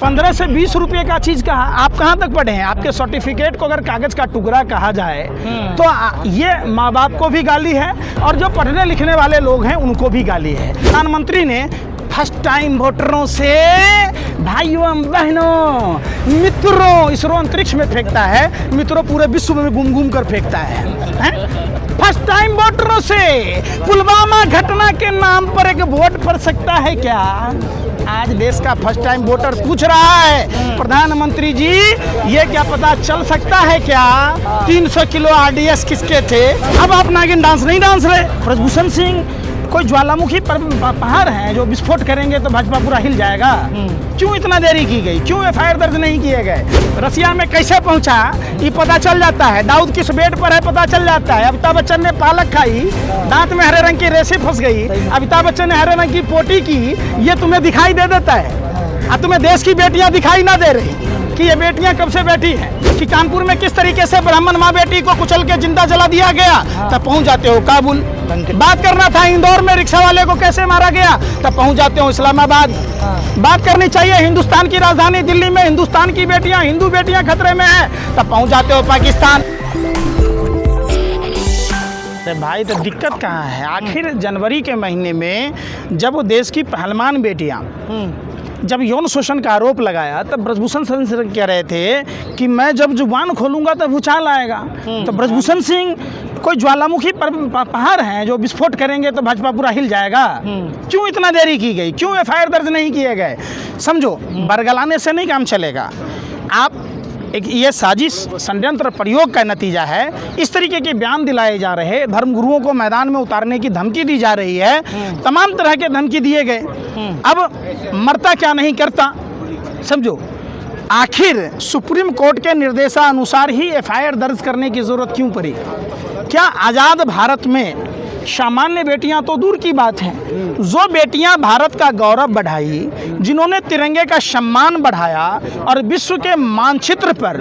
15 से 20 रुपये का चीज़ कहा, आप कहाँ तक पढ़े हैं? आपके सर्टिफिकेट को अगर कागज़ का टुकड़ा कहा जाए तो ये माँ बाप को भी गाली है और जो पढ़ने लिखने वाले लोग हैं उनको भी गाली है। प्रधानमंत्री ने फर्स्ट टाइम वोटरों से भाइयों बहनों मित्रों इसरो अंतरिक्ष में फेंकता है, मित्रों पूरे विश्व में घूम घूम कर फेंकता है। फर्स्ट टाइम वोटरों से पुलवामा घटना के नाम पर एक वोट पड़ सकता है क्या? आज देश का फर्स्ट टाइम वोटर पूछ रहा है प्रधानमंत्री जी ये क्या पता चल सकता है क्या 300 किलो आरडीएक्स किसके थे? अब आप नागिन डांस नहीं डांस रहे। ब्रजभूषण सिंह कोई ज्वालामुखी पहाड़ है जो विस्फोट करेंगे तो भाजपा पूरा हिल जाएगा? क्यों इतना देरी की गई? क्यों एफआईआर दर्ज नहीं किए गए? रसिया में कैसे पहुंचा ये पता चल जाता है। दाऊद किस बेड पर है पता चल जाता है। अमिताभ बच्चन ने पालक खाई, दांत में हरे रंग की रेशे फंस गई। अमिताभ बच्चन ने हरे रंग की पोटी की, ये तुम्हें दिखाई दे देता है और तुम्हें देश की बेटियां दिखाई ना दे रही कि ये बेटियां कब से बैठी हैं। कि कानपुर में किस तरीके से ब्राह्मण माँ बेटी को कुचल के जिंदा जला दिया गया, तब पहुंच जाते हो काबुल। बात करना था इंदौर में रिक्शा वाले को कैसे मारा गया, तब पहुंच जाते हो इस्लामाबाद। बात करनी चाहिए हिंदुस्तान की राजधानी दिल्ली में हिंदुस्तान की बेटियां, हिंदू बेटियां खतरे में है, तब पहुंच जाते हो पाकिस्तान। भाई तो दिक्कत कहाँ है? आखिर जनवरी के महीने में जब वो देश की पहलवान बेटियां जब यौन शोषण का आरोप लगाया तब ब्रजभूषण सिंह कह रहे थे कि मैं जब जुबान खोलूंगा तब भूचाल आएगा। तो ब्रजभूषण सिंह कोई ज्वालामुखी पहाड़ हैं जो विस्फोट करेंगे तो भाजपा पूरा हिल जाएगा? क्यों इतना देरी की गई? क्यों एफआईआर दर्ज नहीं किए गए? समझो बरगलाने से नहीं काम चलेगा। आप एक ये साजिश षड्यंत्र प्रयोग का नतीजा है। इस तरीके के बयान दिलाए जा रहे, धर्मगुरुओं को मैदान में उतारने की धमकी दी जा रही है, तमाम तरह के धमकी दिए गए। अब मरता क्या नहीं करता, समझो। आखिर सुप्रीम कोर्ट के निर्देशानुसार ही एफआईआर दर्ज करने की ज़रूरत क्यों पड़ी? क्या आज़ाद भारत में सामान्य बेटियां तो दूर की बात है, जो बेटियां भारत का गौरव बढ़ाई, जिन्होंने तिरंगे का सम्मान बढ़ाया और विश्व के मानचित्र पर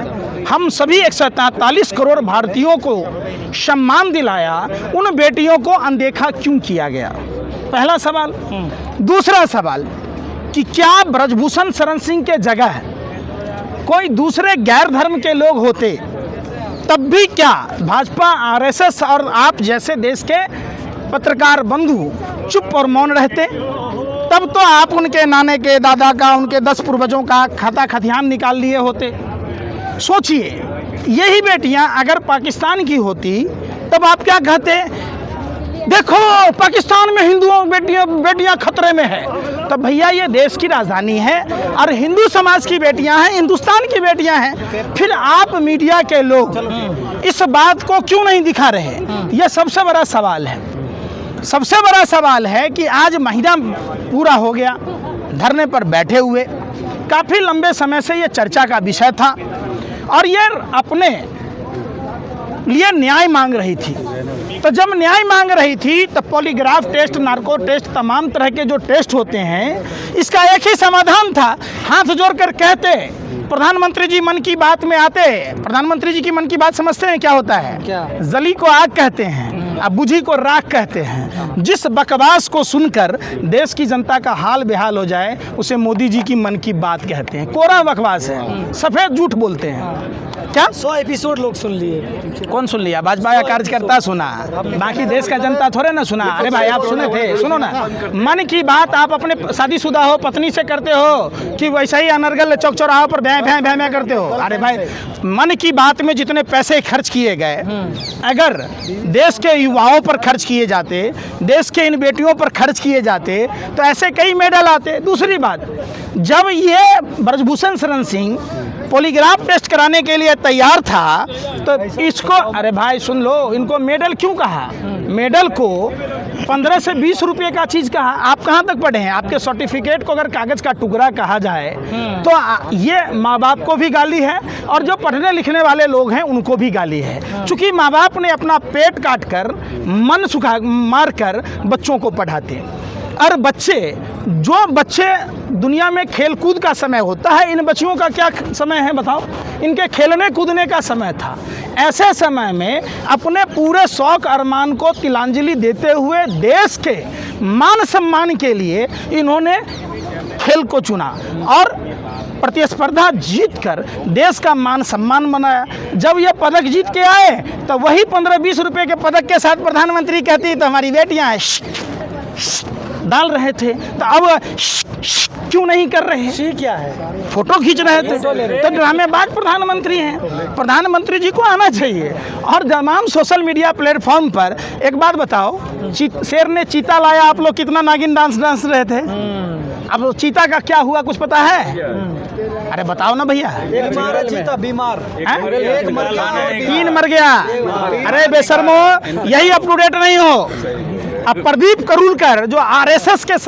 हम सभी 143 करोड़ भारतीयों को सम्मान दिलाया, उन बेटियों को अनदेखा क्यों किया गया? पहला सवाल। दूसरा सवाल कि क्या ब्रजभूषण शरण सिंह के जगह कोई दूसरे गैर धर्म के लोग होते तब भी क्या भाजपा, आरएसएस और आप जैसे देश के पत्रकार बंधु चुप और मौन रहते? तब तो आप उनके नाने के दादा का, उनके 10 पूर्वजों का खाता खतियान निकाल लिए होते। सोचिए यही बेटियां अगर पाकिस्तान की होती तब आप क्या कहते? देखो पाकिस्तान में हिंदुओं बेटियां खतरे में है। तो भैया ये देश की राजधानी है और हिंदू समाज की बेटियां हैं, हिंदुस्तान की बेटियां हैं। फिर आप मीडिया के लोग इस बात को क्यों नहीं दिखा रहे? यह सबसे बड़ा सवाल है। सबसे बड़ा सवाल है कि आज महीना पूरा हो गया धरने पर बैठे हुए, काफ़ी लंबे समय से ये चर्चा का विषय था और ये अपने लिए न्याय मांग रही थी। तो जब न्याय मांग रही थी तो पॉलीग्राफ टेस्ट, नार्को टेस्ट, तमाम तरह के जो टेस्ट होते हैं, इसका एक ही समाधान था। हाथ जोड़कर कहते प्रधानमंत्री जी मन की बात में आते। प्रधानमंत्री जी की मन की बात समझते हैं क्या होता है? क्या? जली को आग कहते हैं, अब बुझी को राख कहते हैं। जिस बकवास को सुनकर देश की जनता का हाल बेहाल हो जाए उसे मोदी जी की मन की बात कहते हैं। कोरा बकवास है, सफ़ेद झूठ बोलते हैं। क्या 100 एपिसोड लोग सुन लिए? कौन सुन लिया? भाजपा का कार्यकर्ता सुना, बाकी देश का जनता थोड़े ना सुना। अरे भाई आप सुने थे, सुनो ना। मन की बात आप अपने शादीशुदा हो पत्नी से करते हो कि वैसा ही अनर्गल चौक चौराहों पर भैं भैं भैं भैं करते हो? अरे भाई मन की बात में जितने पैसे खर्च किए गए अगर देश के युवाओं पर खर्च किए जाते, देश के इन बेटियों पर खर्च किए जाते तो ऐसे कई मेडल आते। दूसरी बात, जब ये ब्रजभूषण शरण सिंह पॉलीग्राफ टेस्ट कराने के लिए तैयार था तो इसको, अरे भाई सुन लो, इनको मेडल क्यों कहा? मेडल को 15 से 20 रुपये का चीज़ कहा। आप कहाँ तक पढ़े हैं? आपके सर्टिफिकेट को अगर कागज़ का टुकड़ा कहा जाए तो ये माँ बाप को भी गाली है और जो पढ़ने लिखने वाले लोग हैं उनको भी गाली है। चूँकि माँ बाप ने अपना पेट काट कर, मन सुखा मार कर बच्चों को पढ़ाते और बच्चे दुनिया में खेल कूद का समय होता है, इन बच्चियों का क्या समय है बताओ? इनके खेलने कूदने का समय था। ऐसे समय में अपने पूरे शौक अरमान को तिलांजलि देते हुए देश के मान सम्मान के लिए इन्होंने खेल को चुना और प्रतिस्पर्धा जीत कर देश का मान सम्मान बनाया। जब ये पदक जीत के आए तो वही 15-20 रुपए के पदक के साथ प्रधानमंत्री कहती तो हमारी बेटियां डाल रहे थे, तो अब क्यों नहीं कर रहे? शी क्या है? फोटो खींच रहे थे। तो ड्रामेबाज प्रधानमंत्री हैं। प्रधानमंत्री जी को आना चाहिए। और तमाम सोशल मीडिया प्लेटफॉर्म पर एक बात बताओ, शेर ने चीता लाया, आप लोग कितना नागिन डांस रहे थे। अब चीता का क्या हुआ कुछ पता है? अरे बताओ ना भैया। एक चीता बीमार, एक 3 मर गया। अरे बेशर्मो, यही अप टू डेट नहीं हो। अब प्रदीप करूलकर जो आरएसएस के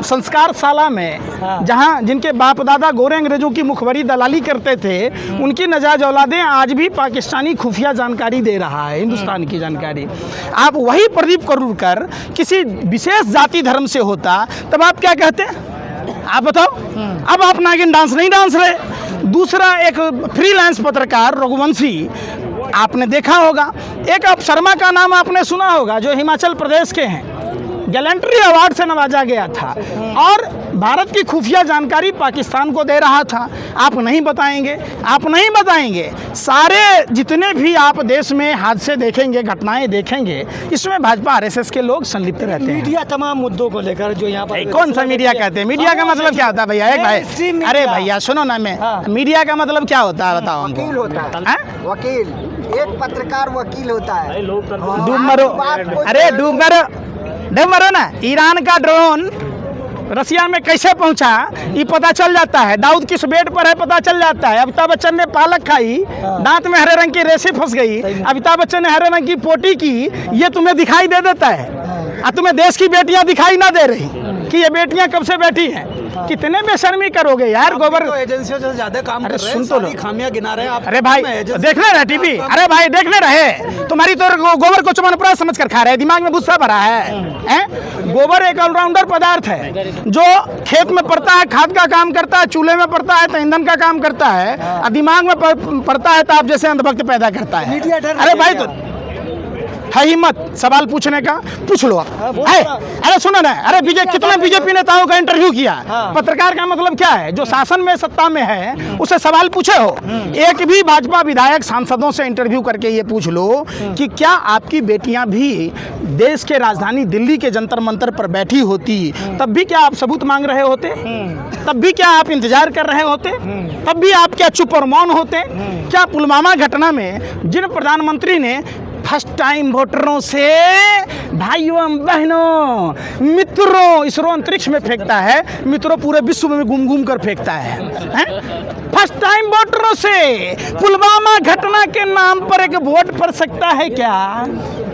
संस्कार शाला में जहां जिनके बाप दादा गोरे अंग्रेजों की मुखबरी दलाली करते थे, उनकी नजायज औलादें आज भी पाकिस्तानी खुफिया जानकारी दे रहा है, हिंदुस्तान की जानकारी। आप वही प्रदीप करूलकर किसी विशेष जाति धर्म से होता तब आप क्या कहते? आप बताओ। अब आप नागिन डांस नहीं डांस रहे। दूसरा एक फ्रीलांस पत्रकार रघुवंशी, आपने देखा होगा। एक आप शर्मा का नाम आपने सुना होगा, जो हिमाचल प्रदेश के हैं, गैलेंट्री अवार्ड से नवाजा गया था और भारत की खुफिया जानकारी पाकिस्तान को दे रहा था। आप नहीं बताएंगे, आप नहीं बताएंगे। सारे जितने भी आप देश में हादसे देखेंगे, घटनाएं देखेंगे, इसमें भाजपा आरएसएस के लोग संलिप्त रहते हैं। मीडिया तमाम मुद्दों को लेकर जो यहाँ पर कौन सा मीडिया कहते हैं? मीडिया का मतलब क्या होता है भैया? एक भाई, अरे भैया सुनो ना, मैं मीडिया का मतलब क्या होता है बताओ हमको। वकील होता है, वकील, एक पत्रकार वकील होता है। डूब मरो, अरे डूब मरो ना। ईरान का ड्रोन रसिया में कैसे पहुंचा ये पता चल जाता है। दाऊद किस बेड पर है पता चल जाता है। अमिताभ बच्चन ने पालक खाई, दांत में हरे रंग की रेशे फंस गई। अमिताभ बच्चन ने हरे रंग की पोटी की, ये तुम्हें दिखाई दे देता है। और तुम्हें देश की बेटियां दिखाई ना दे रही कि ये बेटियां कब से बैठी हैं। कितने बेशर्मी करोगे यार। गोबर तो एजेंसियों से ज्यादा काम अरे कर रहे सुन हैं, तो लो, सारी खामियां गिना रहे हैं आप। अरे भाई देखने रहे टीवी, अरे भाई देखने रहे। तुम्हारी तो गोबर को चमनप्राश समझ कर खा रहे हैं, दिमाग में गुस्सा भरा है? गोबर एक ऑलराउंडर पदार्थ है जो खेत में पड़ता है, खाद का काम करता है, चूल्हे में पड़ता है तो ईंधन का काम करता है, और दिमाग में पड़ता है तो आप जैसे अंधभक्त पैदा करता है। अरे भाई तो है हिम्मत सवाल पूछने का, पूछ लो आप। है? अरे सुनो ना, अरे कितने बीजेपी नेताओं का इंटरव्यू किया। पत्रकार का मतलब क्या है? जो शासन में सत्ता में है उसे सवाल पूछे हो। एक भी भाजपा विधायक सांसदों से इंटरव्यू करके ये पूछ लो कि क्या आपकी बेटियां भी देश के राजधानी दिल्ली के जंतर मंतर पर बैठी होती, तब भी क्या आप सबूत मांग रहे होते? तब भी क्या आप इंतजार कर रहे होते? तब भी आप क्या चुप और मौन होते? क्या पुलवामा घटना में जिन प्रधानमंत्री ने फर्स्ट टाइम वोटरों से, भाइयों बहनों मित्रों, इसरो अंतरिक्ष में फेंकता है, मित्रों पूरे विश्व में घूम घूम कर फेंकता है? फर्स्ट टाइम वोटरों से पुलवामा घटना के नाम पर एक वोट पड़ सकता है क्या?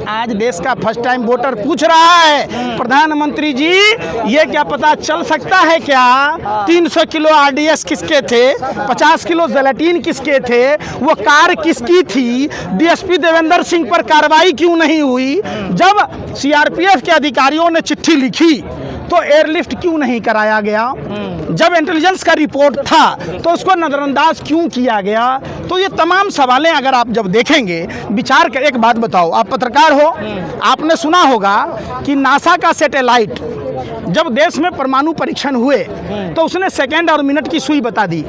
आज देश का फर्स्ट टाइम वोटर पूछ रहा है प्रधानमंत्री जी, ये क्या पता चल सकता है क्या 300 किलो आरडीएस किसके थे, 50 किलो जेलेटिन किसके थे, वो कार किसकी थी, डीएसपी देवेंद्र सिंह पर कार्रवाई क्यों नहीं हुई? जब सीआरपीएफ के अधिकारियों ने चिट्ठी लिखी तो एयरलिफ्ट क्यों नहीं कराया गया? जब इंटेलिजेंस का रिपोर्ट था तो उसको नज़रअंदाज क्यों किया गया? तो ये तमाम सवालें अगर आप जब देखेंगे, विचार कर। एक बात बताओ, आप पत्रकार हो, आपने सुना होगा कि नासा का सैटेलाइट जब देश में परमाणु परीक्षण हुए तो उसने सेकेंड और मिनट की सुई बता दी।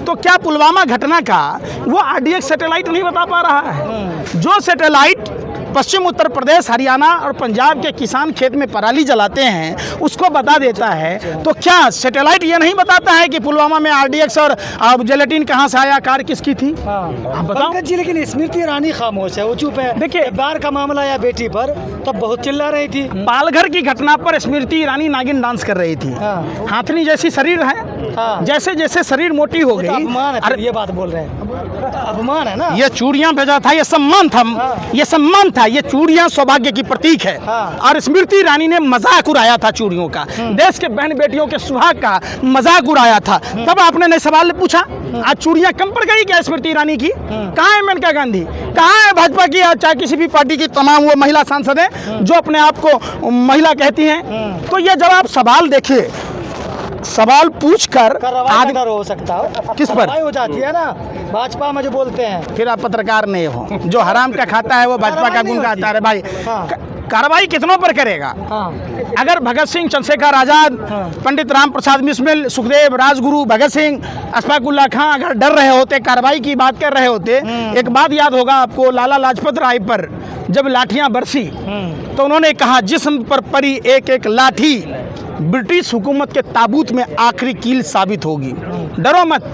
तो क्या पुलवामा घटना का वो आरडीएक्स सैटेलाइट नहीं बता पा रहा है? जो सैटेलाइट पश्चिम उत्तर प्रदेश, हरियाणा और पंजाब के किसान खेत में पराली जलाते हैं उसको बता देता है, तो क्या सैटेलाइट ये नहीं बताता है कि पुलवामा में आरडीएक्स और जेलेटिन कहाँ से आया, कार किसकी थी? आप बताओ। पंकज जी, लेकिन स्मृति ईरानी खामोश है, वो चुप है। देखिए, बार का मामला आया बेटी पर तब बहुत चिल्ला रही थी। पालघर की घटना पर स्मृति ईरानी नागिन डांस कर रही थी। हाथनी जैसी शरीर है, जैसे जैसे शरीर मोटी हो गई। अरे ये बात बोल रहे हैं, अपमान है ना। ये चूड़ियां भेजा था, ये सम्मान था, ये सम्मान था। ये चूड़ियां सौभाग्य की प्रतीक है। और स्मृति ईरानी ने मजाक उड़ाया था चूड़ियों का, देश के बहन बेटियों के सुहाग का मजाक उड़ाया था। तब आपने नए सवाल पूछा, आज चूड़ियां कम पड़ गई क्या स्मृति ईरानी की? कहाँ है मेनका गांधी? कहाँ है भाजपा की, चाहे किसी भी पार्टी की तमाम वो महिला सांसद हैं जो अपने आप को महिला कहती हैं? तो ये जब आप सवाल देखिए, सवाल पूछकर आदमी हो सकता है किस पर हो जाती है ना भाजपा में जो बोलते हैं। फिर आप पत्रकार नहीं हो, जो हराम का खाता है वो भाजपा का गुण गाता है। भाई कार्रवाई कितनों पर करेगा? हाँ अगर भगत सिंह, चंद्रशेखर आजाद, पंडित राम प्रसाद बिस्मिल, सुखदेव, राजगुरु, भगत सिंह, अशफाक उल्लाह खां अगर डर रहे होते, कार्रवाई की बात कर रहे होते, एक बात याद होगा आपको, लाला लाजपत राय पर जब लाठियां बरसी तो उन्होंने कहा जिस्म पर पड़ी एक एक लाठी ब्रिटिश हुकूमत के ताबूत में आखिरी कील साबित होगी। डरो मत।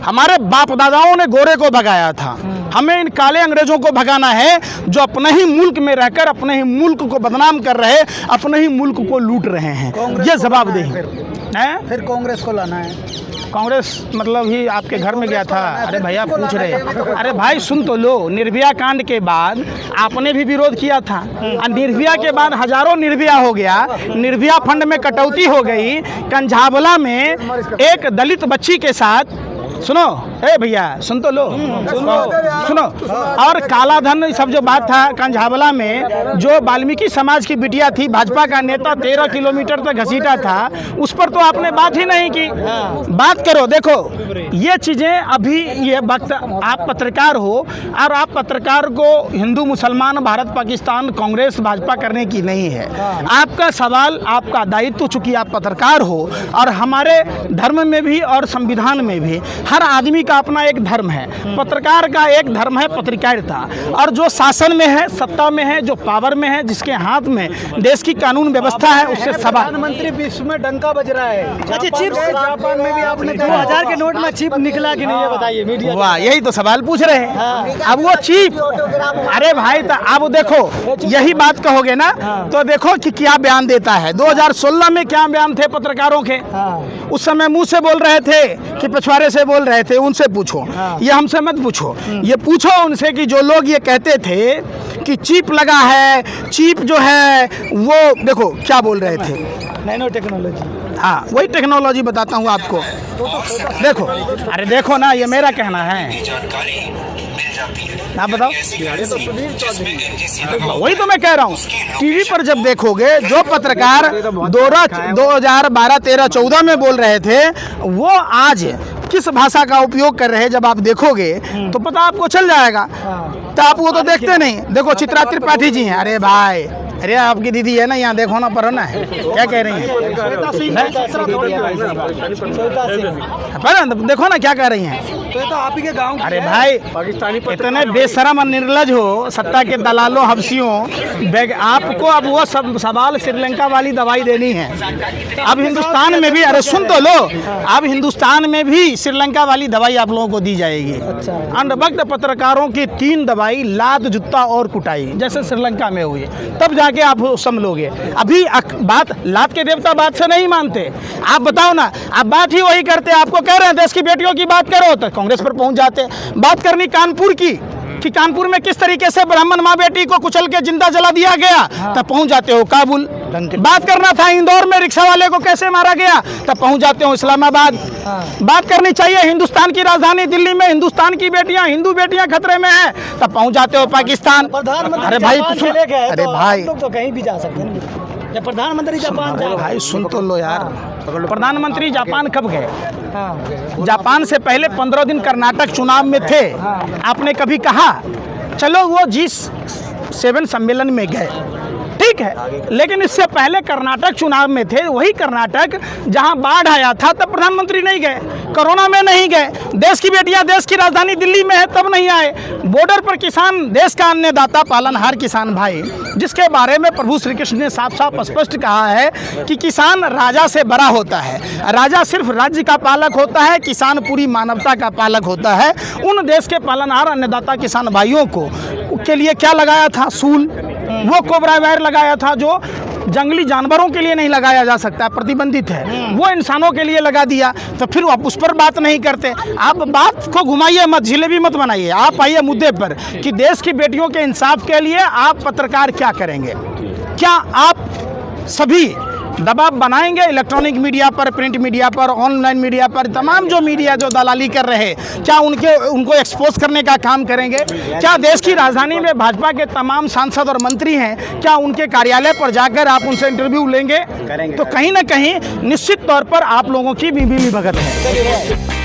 हमारे बाप दादाओं ने गोरे को भगाया था, हमें इन काले अंग्रेजों को भगाना है जो अपने ही मुल्क में रहकर अपने ही मुल्क को बदनाम कर रहे, अपने ही मुल्क को लूट रहे हैं। ये जवाबदेही है। फिर कांग्रेस को लाना है। कांग्रेस मतलब ही आपके घर में गया था? अरे भैया पूछ रहे, अरे भाई सुन तो लो, निर्भया कांड के बाद आपने भी विरोध किया था, और निर्भया के बाद हजारों निर्भया हो गया, निर्भया फंड में कटौती हो गई, कंझावला में एक दलित बच्ची के साथ, सुनो ए भैया सुन तो लो, सुनो, और काला धन सब जो बात था कंझावला में, जो वाल्मीकि समाज की बिटिया थी, भाजपा का नेता 13 किलोमीटर तक घसीटा था, उस पर तो आपने बात ही नहीं की। बात करो। देखो ये चीज़ें अभी ये वक्त, आप पत्रकार हो और आप पत्रकार को हिंदू मुसलमान, भारत पाकिस्तान, कांग्रेस भाजपा करने की नहीं है। आपका सवाल, आपका दायित्व, चूंकि आप पत्रकार हो और हमारे धर्म में भी और संविधान में भी हर आदमी का अपना एक धर्म है, पत्रकार का एक धर्म है पत्रकारिता, और जो शासन में है, सत्ता में है, जो पावर में है, जिसके हाथ में देश की कानून व्यवस्था है, उससे सवाल। प्रधानमंत्री विश्व में डंका बज रहा है। अच्छा चिप, जापान में भी आपने 2000 के नोट में चिप निकला कि नहीं, ये बताइए मीडिया। वाह, यही तो सवाल पूछ रहे हैं। अब वो चिप, अरे भाई तो अब देखो, यही बात कहोगे ना तो देखो कि क्या बयान देता है। 2016 में क्या बयान थे पत्रकारों के? उस समय मुंह से बोल रहे थे कि पिछवाड़े से बोल रहे थे, उनसे पूछो, ये हमसे मत पूछो। ये पूछो उनसे कि जो लोग ये कहते थे कि चिप लगा है, चिप जो है वो देखो क्या बोल रहे थे, नैनो टेक्नोलॉजी। हाँ वही टेक्नोलॉजी बताता हूँ आपको। देखो, अरे देखो ना, ये मेरा कहना है, आप बताओ। वही तो मैं कह रहा हूँ, टीवी पर जब देखोगे जो पत्रकार 2012, 13, 14 में बोल रहे थे, वो आज किस भाषा का उपयोग कर रहे हैं, जब आप देखोगे तो पता आपको चल जाएगा। तो आप वो तो देखते नहीं। देखो चित्रा त्रिपाठी जी हैं, अरे भाई, अरे आपकी दीदी है ना, यहाँ देखो ना, पढ़ो ना, क्या कह रही हैं, देखो ना क्या कह रही हैं। तो आप ही के गाँव, अरे भाई इतने बेशरम और निर्लज हो, सत्ता के दलालों, हबसियों, आपको अब वो सब सवाल श्रीलंका वाली दवाई देनी है। अब हिंदुस्तान में भी, अरे सुन तो लो, अब हिंदुस्तान में भी श्रीलंका वाली दवाई आप लोगों को दी जाएगी। अंधभक्त पत्रकारों की 3 दवाई, लात, जुत्ता और कुटाई, जैसे श्रीलंका में हुई, तब जाके आप समझोगे। अभी बात लात के देवता बात से नहीं मानते। आप बताओ ना, आप बात ही वही करते। आपको कह रहे हैं देश की बेटियों की बात करो तो कांग्रेस पर पहुंच जाते। बात करनी कानपुर की कि कानपुर में किस तरीके से ब्राह्मण माँ बेटी को कुचल के जिंदा जला दिया गया, तब पहुंच जाते हो काबुल। बात करना था इंदौर में रिक्शा वाले को कैसे मारा गया, तब पहुंच जाते हो इस्लामाबाद। बात करनी चाहिए हिंदुस्तान की राजधानी दिल्ली में हिंदुस्तान की बेटियां, हिंदू बेटियां खतरे में हैं, तब पहुंच जाते हो पाकिस्तान। अरे भाई, अरे भाई तो कहीं भी जा सकते हैं। जब प्रधानमंत्री जापान जा, भाई सुन तो लो यार, प्रधानमंत्री जापान कब गए? जापान से पहले 15 दिन कर्नाटक चुनाव में थे। आपने कभी कहा चलो वो G7 सम्मेलन में गए, ठीक है, लेकिन इससे पहले कर्नाटक चुनाव में थे। वही कर्नाटक जहां बाढ़ आया था तब प्रधानमंत्री नहीं गए, कोरोना में नहीं गए, देश की बेटियां देश की राजधानी दिल्ली में है तब नहीं आए। बॉर्डर पर किसान, देश का अन्नदाता, पालनहार किसान भाई, जिसके बारे में प्रभु श्री कृष्ण ने साफ साफ स्पष्ट कहा है कि किसान राजा से बड़ा होता है। राजा सिर्फ राज्य का पालक होता है, किसान पूरी मानवता का पालक होता है। उन देश के पालनहार अन्नदाता किसान भाइयों को के लिए क्या लगाया था? सूल, वो कोबरा वायर लगाया था जो जंगली जानवरों के लिए नहीं लगाया जा सकता, प्रतिबंधित है, वो इंसानों के लिए लगा दिया। तो फिर आप उस पर बात नहीं करते। आप बात को घुमाइए मत, जिलेबी मत बनाइए, आप आइए मुद्दे पर कि देश की बेटियों के इंसाफ के लिए आप पत्रकार क्या करेंगे। क्या आप सभी दबाव बनाएंगे इलेक्ट्रॉनिक मीडिया पर, प्रिंट मीडिया पर, ऑनलाइन मीडिया पर, तमाम जो मीडिया जो दलाली कर रहे हैं, क्या उनको एक्सपोज करने का काम करेंगे? क्या देश की राजधानी में भाजपा के तमाम सांसद और मंत्री हैं, क्या उनके कार्यालय पर जाकर आप उनसे इंटरव्यू लेंगे? तो कहीं ना कहीं निश्चित तौर पर आप लोगों की भी मिली भगत है।